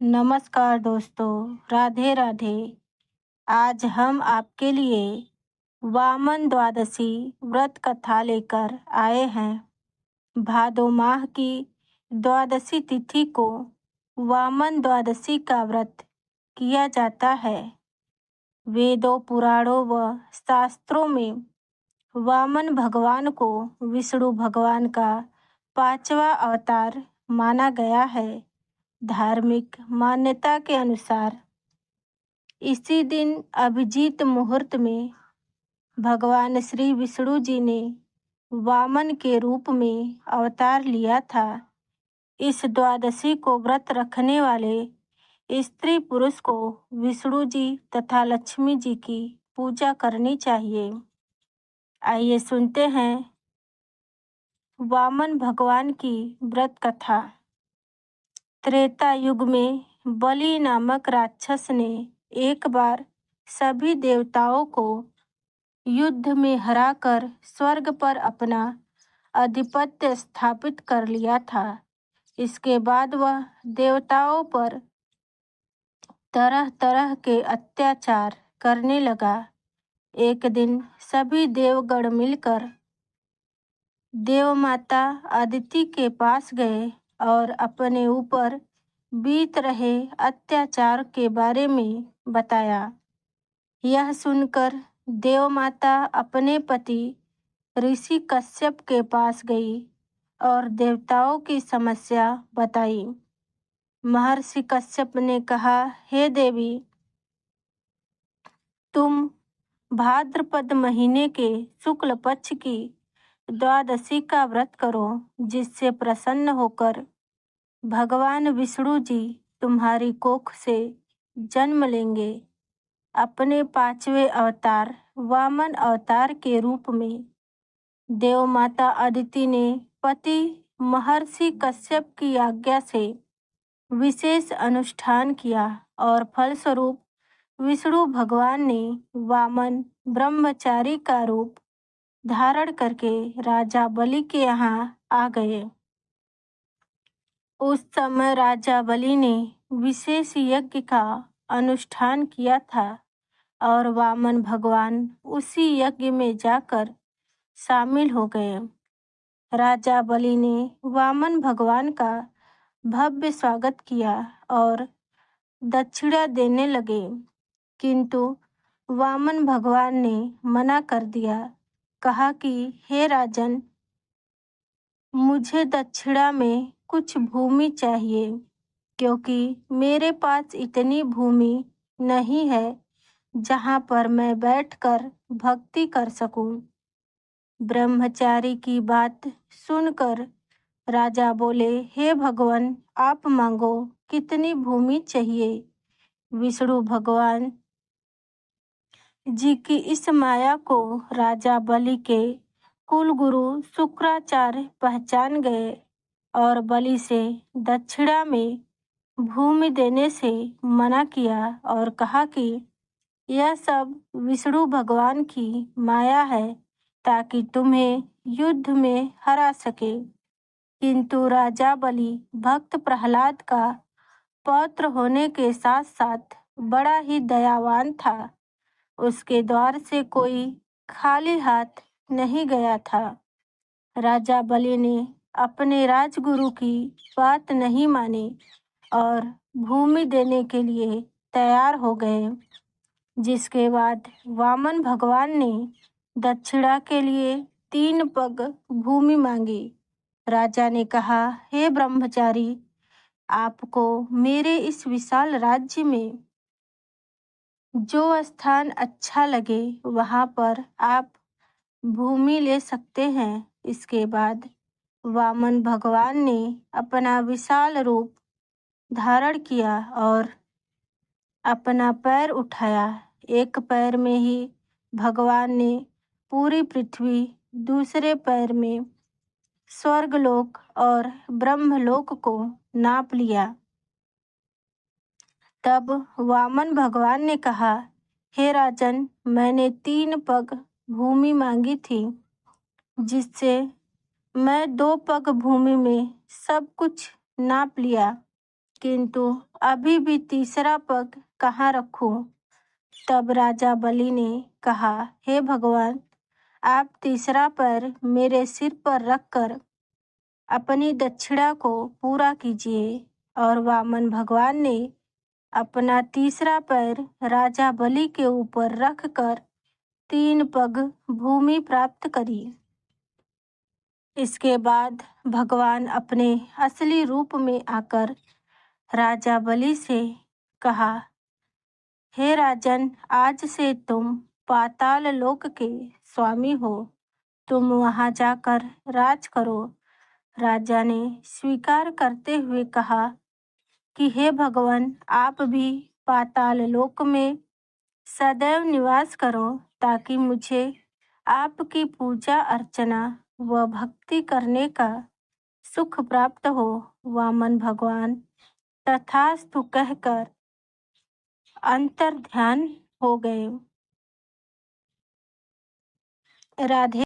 नमस्कार दोस्तों, राधे राधे। आज हम आपके लिए वामन द्वादशी व्रत कथा लेकर आए हैं। भादो माह की द्वादशी तिथि को वामन द्वादशी का व्रत किया जाता है। वेदों, पुराणों व शास्त्रों में वामन भगवान को विष्णु भगवान का 5वां अवतार माना गया है। धार्मिक मान्यता के अनुसार इसी दिन अभिजीत मुहूर्त में भगवान श्री विष्णु जी ने वामन के रूप में अवतार लिया था। इस द्वादशी को व्रत रखने वाले स्त्री पुरुष को विष्णु जी तथा लक्ष्मी जी की पूजा करनी चाहिए। आइए सुनते हैं वामन भगवान की व्रत कथा। त्रेता युग में बलि नामक राक्षस ने एक बार सभी देवताओं को युद्ध में हराकर स्वर्ग पर अपना आधिपत्य स्थापित कर लिया था। इसके बाद वह देवताओं पर तरह तरह के अत्याचार करने लगा। एक दिन सभी देवगण मिलकर देवमाता अदिति के पास गए और अपने ऊपर बीत रहे अत्याचार के बारे में बताया। यह सुनकर देवमाता अपने पति ऋषि कश्यप के पास गई और देवताओं की समस्या बताई। महर्षि कश्यप ने कहा, हे देवी, तुम भाद्रपद महीने के शुक्ल पक्ष की द्वादशी का व्रत करो, जिससे प्रसन्न होकर भगवान विष्णु जी तुम्हारी कोख से जन्म लेंगे। अपने 5वें अवतार वामन अवतार के रूप में देवमाता अदिति ने पति महर्षि कश्यप की आज्ञा से विशेष अनुष्ठान किया और फलस्वरूप विष्णु भगवान ने वामन ब्रह्मचारी का रूप धारण करके राजा बलि के यहाँ आ गए। उस समय राजा बलि ने विशेष यज्ञ का अनुष्ठान किया था और वामन भगवान उसी यज्ञ में जाकर शामिल हो गए। राजा बलि ने वामन भगवान का भव्य स्वागत किया और दक्षिणा देने लगे, किंतु वामन भगवान ने मना कर दिया। कहा कि हे राजन, मुझे दक्षिणा में कुछ भूमि चाहिए, क्योंकि मेरे पास इतनी भूमि नहीं है जहाँ पर मैं बैठकर भक्ति कर सकूं। ब्रह्मचारी की बात सुनकर राजा बोले, हे भगवान, आप मांगो, कितनी भूमि चाहिए। विष्णु भगवान जी की इस माया को राजा बलि के कुल गुरु शुक्राचार्य पहचान गए और बलि से दक्षिणा में भूमि देने से मना किया और कहा कि यह सब विष्णु भगवान की माया है, ताकि तुम्हें युद्ध में हरा सके। किंतु राजा बलि भक्त प्रहलाद का पौत्र होने के साथ साथ बड़ा ही दयावान था। उसके द्वार से कोई खाली हाथ नहीं गया था। राजा बलि ने अपने राजगुरु की बात नहीं मानी और भूमि देने के लिए तैयार हो गए। जिसके बाद वामन भगवान ने दक्षिणा के लिए 3 पग भूमि मांगी। राजा ने कहा, हे ब्रह्मचारी, आपको मेरे इस विशाल राज्य में जो स्थान अच्छा लगे वहाँ पर आप भूमि ले सकते हैं। इसके बाद वामन भगवान ने अपना विशाल रूप धारण किया और अपना पैर उठाया। एक पैर में ही भगवान ने पूरी पृथ्वी, दूसरे पैर में स्वर्गलोक और ब्रह्मलोक को नाप लिया। तब वामन भगवान ने कहा, हे राजन, मैंने 3 पग भूमि मांगी थी, जिससे मैं 2 पग भूमि में सब कुछ नाप लिया। किंतु अभी भी तीसरा पग कहाँ रखूं? तब राजा बलि ने कहा, हे भगवान, आप तीसरा पैर मेरे सिर पर रखकर अपनी दक्षिणा को पूरा कीजिए। और वामन भगवान ने अपना तीसरा पैर राजा बलि के ऊपर रखकर 3 पग भूमि प्राप्त करी। इसके बाद भगवान अपने असली रूप में आकर राजा बलि से कहा, हे राजन, आज से तुम पाताल लोक के स्वामी हो, तुम वहां जाकर राज करो। राजा ने स्वीकार करते हुए कहा कि हे भगवान, आप भी पाताल लोक में सदैव निवास करो, ताकि मुझे आपकी पूजा अर्चना व भक्ति करने का सुख प्राप्त हो। वामन भगवान तथास्तु कहकर अंतर्ध्यान हो गए। राधे।